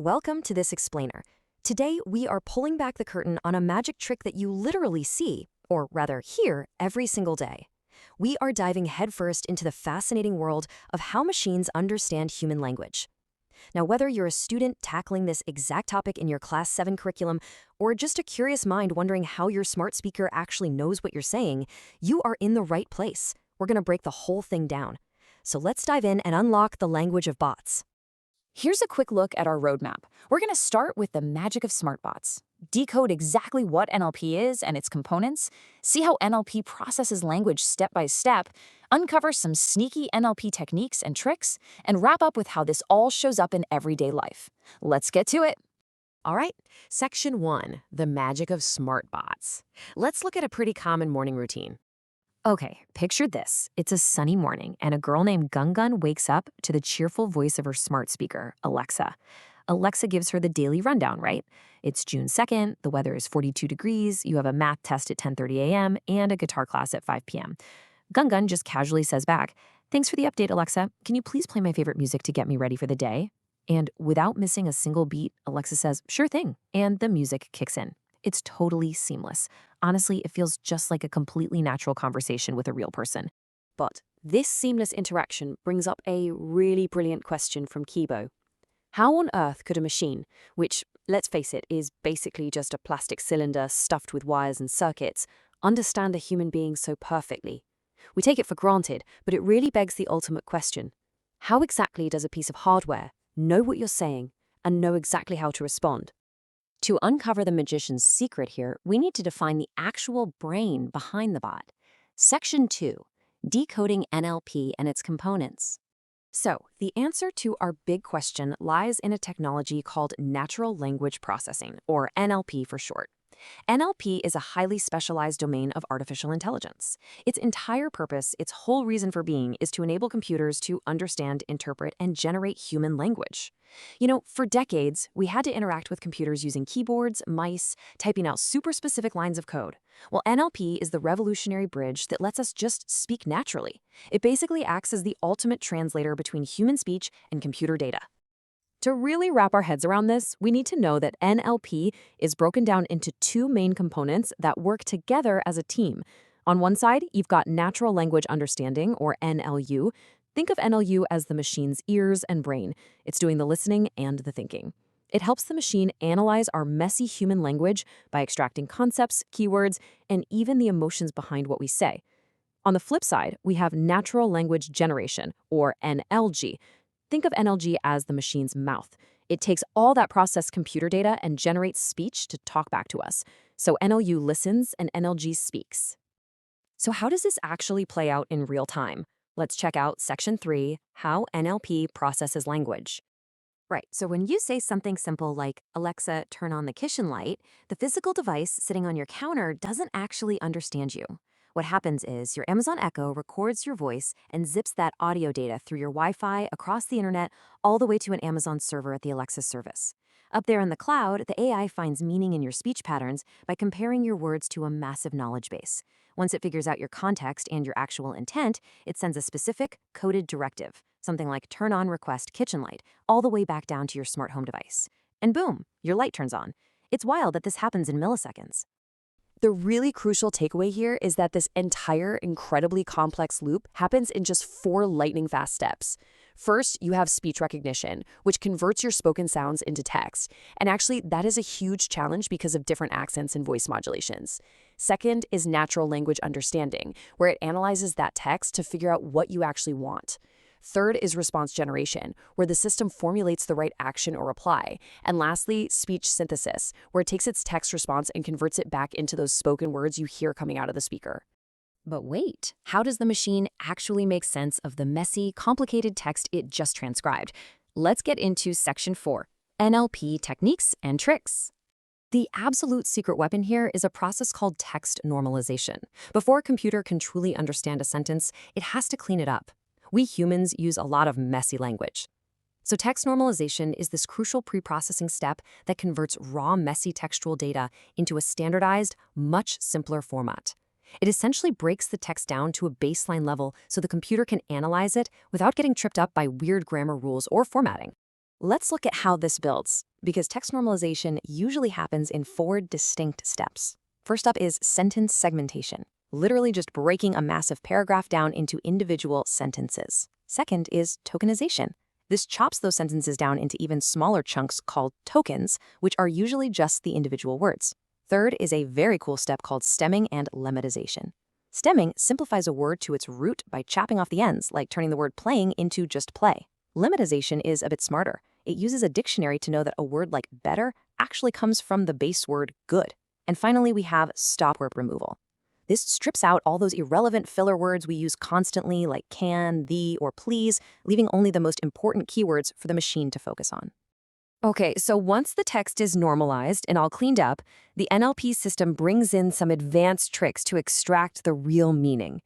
Welcome to this explainer. Today, we are pulling back the curtain on a magic trick that you literally see, or rather hear, every single day. We are diving headfirst into the fascinating world of how machines understand human language. Now, whether you're a student tackling this exact topic in your Class 7 curriculum, or just a curious mind wondering how your smart speaker actually knows what you're saying, you are in the right place. We're going to break the whole thing down. So let's dive in and unlock the language of bots. Here's a quick look at our roadmap. We're going to start with the magic of smartbots, decode exactly what NLP is and its components, see how NLP processes language step by step, uncover some sneaky NLP techniques and tricks, and wrap up with how this all shows up in everyday life. Let's get to it. All right, Section 1, the magic of smart bots. Let's look at a pretty common morning routine. Okay, picture this. It's a sunny morning, and a girl named Gungun wakes up to the cheerful voice of her smart speaker, Alexa. Alexa gives her the daily rundown, right? It's June 2nd, the weather is 42 degrees, you have a math test at 10:30 a.m., and a guitar class at 5 p.m. Gungun just casually says back, "Thanks for the update, Alexa. Can you please play my favorite music to get me ready for the day?" And without missing a single beat, Alexa says, "Sure thing," and the music kicks in. It's totally seamless. Honestly, it feels just like a completely natural conversation with a real person. But this seamless interaction brings up a really brilliant question from Kibo. How on earth could a machine, which, let's face it, is basically just a plastic cylinder stuffed with wires and circuits, understand a human being so perfectly? We take it for granted, but it really begs the ultimate question. How exactly does a piece of hardware know what you're saying and know exactly how to respond? To uncover the magician's secret here, we need to define the actual brain behind the bot. Section 2, decoding NLP and its components. So, the answer to our big question lies in a technology called natural language processing, or NLP for short. NLP is a highly specialized domain of artificial intelligence. Its entire purpose, its whole reason for being, is to enable computers to understand, interpret, and generate human language. You know, for decades, we had to interact with computers using keyboards, mice, typing out super specific lines of code. Well, NLP is the revolutionary bridge that lets us just speak naturally. It basically acts as the ultimate translator between human speech and computer data. To really wrap our heads around this, we need to know that NLP is broken down into two main components that work together as a team. On one side, you've got natural language understanding, or NLU. Think of NLU as the machine's ears and brain. It's doing the listening and the thinking. It helps the machine analyze our messy human language by extracting concepts, keywords, and even the emotions behind what we say. On the flip side, we have natural language generation, or NLG. Think of NLG as the machine's mouth. It takes all that processed computer data and generates speech to talk back to us. So NLU listens and NLG speaks. So how does this actually play out in real time? Let's check out Section 3, how NLP processes language. Right, so when you say something simple like, "Alexa, turn on the kitchen light," the physical device sitting on your counter doesn't actually understand you. What happens is your Amazon Echo records your voice and zips that audio data through your Wi-Fi across the internet all the way to an Amazon server at the Alexa service. Up there in the cloud, the AI finds meaning in your speech patterns by comparing your words to a massive knowledge base. Once it figures out your context and your actual intent, it sends a specific, coded directive, something like "turn on request kitchen light," all the way back down to your smart home device. And boom, your light turns on. It's wild that this happens in milliseconds. The really crucial takeaway here is that this entire incredibly complex loop happens in just 4 lightning-fast steps. First, you have speech recognition, which converts your spoken sounds into text. And actually, that is a huge challenge because of different accents and voice modulations. Second is natural language understanding, where it analyzes that text to figure out what you actually want. Third is response generation, where the system formulates the right action or reply. And lastly, speech synthesis, where it takes its text response and converts it back into those spoken words you hear coming out of the speaker. But wait, how does the machine actually make sense of the messy, complicated text it just transcribed? Let's get into Section 4, NLP techniques and tricks. The absolute secret weapon here is a process called text normalization. Before a computer can truly understand a sentence, it has to clean it up. We humans use a lot of messy language. So text normalization is this crucial pre-processing step that converts raw, messy textual data into a standardized, much simpler format. It essentially breaks the text down to a baseline level so the computer can analyze it without getting tripped up by weird grammar rules or formatting. Let's look at how this builds, because text normalization usually happens in 4 distinct steps. First up is sentence segmentation, literally just breaking a massive paragraph down into individual sentences. Second is tokenization. This chops those sentences down into even smaller chunks called tokens, which are usually just the individual words. Third is a very cool step called stemming and lemmatization. Stemming simplifies a word to its root by chopping off the ends, like turning the word playing into just play. Lemmatization is a bit smarter. It uses a dictionary to know that a word like better actually comes from the base word good. And finally, we have stop word removal. This strips out all those irrelevant filler words we use constantly, like can, the, or please, leaving only the most important keywords for the machine to focus on. Okay, so once the text is normalized and all cleaned up, the NLP system brings in some advanced tricks to extract the real meaning.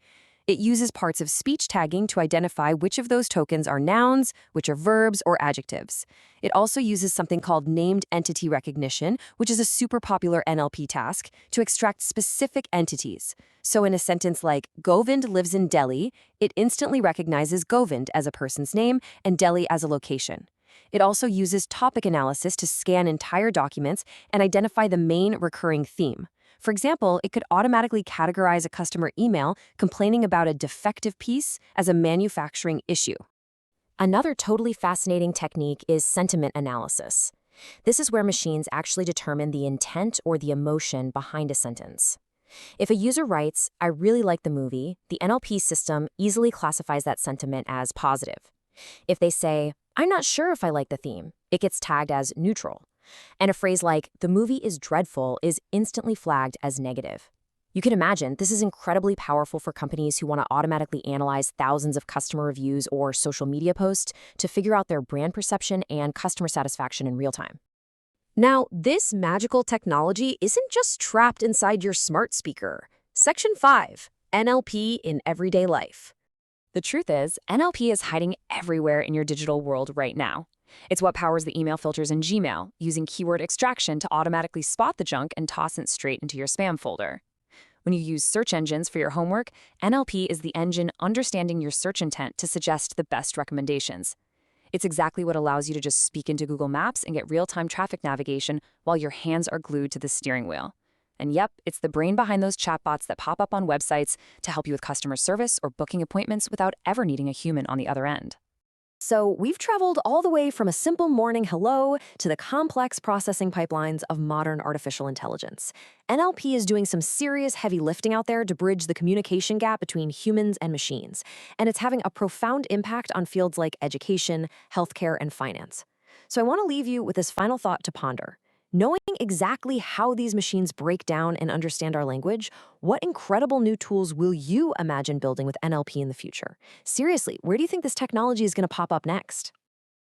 It uses parts of speech tagging to identify which of those tokens are nouns, which are verbs or adjectives. It also uses something called named entity recognition, which is a super popular NLP task, to extract specific entities. So in a sentence like, Govind lives in Delhi, it instantly recognizes Govind as a person's name and Delhi as a location. It also uses topic analysis to scan entire documents and identify the main recurring theme. For example, it could automatically categorize a customer email complaining about a defective piece as a manufacturing issue. Another totally fascinating technique is sentiment analysis. This is where machines actually determine the intent or the emotion behind a sentence. If a user writes, "I really like the movie," the NLP system easily classifies that sentiment as positive. If they say, "I'm not sure if I like the theme," it gets tagged as neutral. And a phrase like, "the movie is dreadful," is instantly flagged as negative. You can imagine this is incredibly powerful for companies who want to automatically analyze thousands of customer reviews or social media posts to figure out their brand perception and customer satisfaction in real time. Now, this magical technology isn't just trapped inside your smart speaker. Section 5, NLP in everyday life. The truth is, NLP is hiding everywhere in your digital world right now. It's what powers the email filters in Gmail, using keyword extraction to automatically spot the junk and toss it straight into your spam folder. When you use search engines for your homework, NLP is the engine understanding your search intent to suggest the best recommendations. It's exactly what allows you to just speak into Google Maps and get real-time traffic navigation while your hands are glued to the steering wheel. And yep, it's the brain behind those chatbots that pop up on websites to help you with customer service or booking appointments without ever needing a human on the other end. So we've traveled all the way from a simple morning hello to the complex processing pipelines of modern artificial intelligence. NLP is doing some serious heavy lifting out there to bridge the communication gap between humans and machines, and it's having a profound impact on fields like education, healthcare, and finance. So I want to leave you with this final thought to ponder. Knowing exactly how these machines break down and understand our language, what incredible new tools will you imagine building with NLP in the future? Seriously, where do you think this technology is going to pop up next?